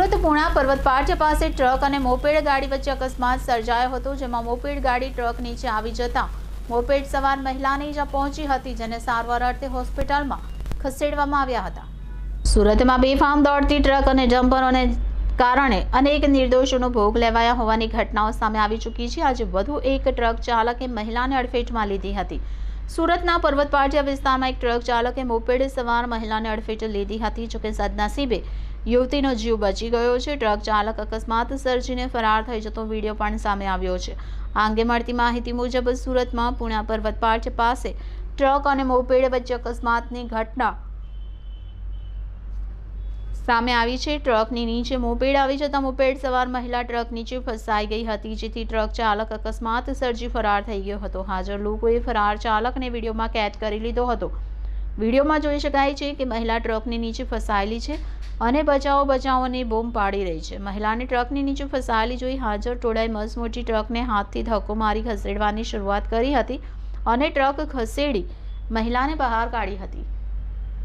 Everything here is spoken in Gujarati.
સુરત પુણા પર્વત પાટિયા પાસે ટ્રક અને મોપેડ ગાડી વચ્ચે અકસ્માત સર્જાયો હતો, જેમાં મોપેડ ગાડી ટ્રક નીચે આવી જતા મોપેડ સવાર મહિલાને ઈજા પહોંચી હતી, જેને સારવાર અર્થે હોસ્પિટલમાં ખસેડવામાં આવ્યા હતા। સુરતમાં બેફામ દોડતી ટ્રક અને ડમ્પરોને કારણે અનેક નિર્દોષોનો ભોગ લેવાયા હોવાની ઘટનાઓ સામે આવી ચૂકી છે। આજે વધુ એક ટ્રક ચાલકે મહિલાને અડફેટમાં લીધી હતી। સુરતના પર્વત પાટિયા વિસ્તારમાં એક ટ્રક ચાલકે મોપેડ સવાર મહિલાને અડફેટે લીધી હતી, જોકે સદનસીબે યુવતીનો જીવ બચી ગયો છે। ટ્રક ચાલક અકસ્માત સર્જીને ફરાર થઈ જતો વિડીયો પણ સામે આવ્યો છે। આ અંગે મળતી માહિતી મુજબ સુરતમાં પુણા પર્વત પાટિયા પાસે ટ્રક અને મોપેડ વચ્ચે અકસ્માતની ઘટના સામે આવી છે। ટ્રકની નીચે મોપેડ આવી જતા મોપેડ સવાર મહિલા ટ્રક નીચે ફસાઈ ગઈ હતી, જેથી ટ્રક ચાલક અકસ્માત સર્જી ફરાર થઈ ગયો હતો। હાજર લોકોએ ફરાર ચાલકને વિડીયોમાં કેદ કરી લીધો હતો। વિડીયોમાં જોઈ શકાય છે કે મહિલા ટ્રકની નીચે ફસાયેલી છે અને બચાવો બચાવોની બૂમ પાડી રહી છે। મહિલાને ટ્રકની નીચે ફસાયેલી જોઈ હાજર ટોળાએ મસમોટી ટ્રકને હાથથી ધક્કો મારી ખસેડવાની શરૂઆત કરી હતી અને ટ્રક ખસેડી મહિલાને બહાર કાઢી હતી।